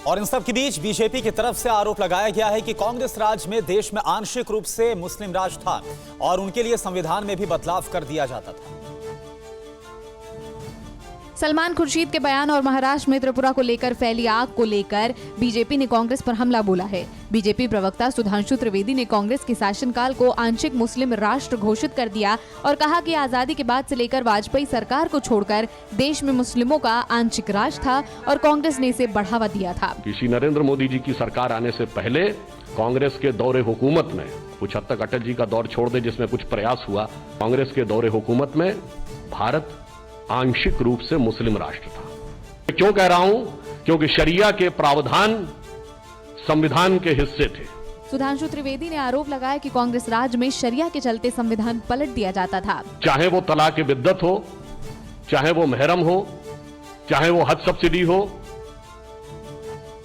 और इन सब के बीच बीजेपी की तरफ से आरोप लगाया गया है कि कांग्रेस राज में देश में आंशिक रूप से मुस्लिम राज था और उनके लिए संविधान में भी बदलाव कर दिया जाता था। सलमान खुर्शीद के बयान और महाराष्ट्र में त्रिपुरा को लेकर फैली आग को लेकर बीजेपी ने कांग्रेस पर हमला बोला है। बीजेपी प्रवक्ता सुधांशु त्रिवेदी ने कांग्रेस के शासनकाल को आंशिक मुस्लिम राष्ट्र घोषित कर दिया और कहा कि आजादी के बाद से लेकर वाजपेयी सरकार को छोड़कर देश में मुस्लिमों का आंशिक राज था और कांग्रेस ने इसे बढ़ावा दिया था। किसी नरेंद्र मोदी जी की सरकार आने से पहले कांग्रेस के दौरे हुकूमत में, कुछ हद तक अटल जी का दौर छोड़ दे जिसमें कुछ प्रयास हुआ, कांग्रेस के दौरे हुकूमत में भारत आंशिक रूप से मुस्लिम राष्ट्र था। क्यों कह रहा हूं? क्योंकि शरिया के प्रावधान संविधान के हिस्से थे। सुधांशु त्रिवेदी ने आरोप लगाया कि कांग्रेस राज में शरिया के चलते संविधान पलट दिया जाता था। चाहे वो तलाक बिद्दत हो, चाहे वो महरम हो, चाहे वो हज सब्सिडी हो,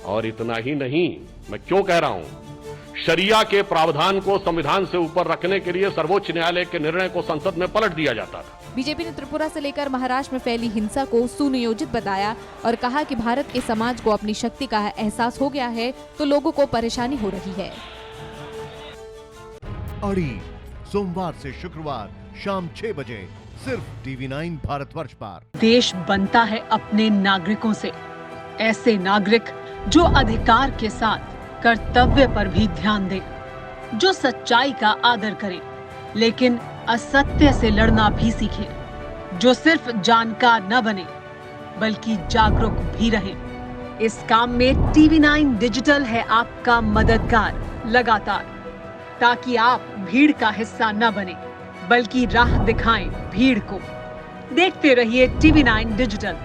और इतना ही नहीं, मैं क्यों कह रहा हूं, शरिया के प्रावधान को संविधान से ऊपर रखने के लिए सर्वोच्च न्यायालय के निर्णय को संसद में पलट दिया जाता था। बीजेपी ने त्रिपुरा से लेकर महाराष्ट्र में फैली हिंसा को सुनियोजित बताया और कहा कि भारत के समाज को अपनी शक्ति का एहसास हो गया है तो लोगों को परेशानी हो रही है। अड़ी सोमवार से शुक्रवार शाम 6 बजे सिर्फ TV9 भारतवर्ष पर। देश बनता है अपने नागरिकों से, ऐसे नागरिक जो अधिकार के साथ कर्तव्य पर भी ध्यान दें, जो सच्चाई का आदर करें लेकिन असत्य से लड़ना भी सीखें, जो सिर्फ जानकार न बने बल्कि जागरूक भी रहें। इस काम में TV9 डिजिटल है आपका मददगार लगातार, ताकि आप भीड़ का हिस्सा न बने बल्कि राह दिखाएं भीड़ को। देखते रहिए TV9 डिजिटल।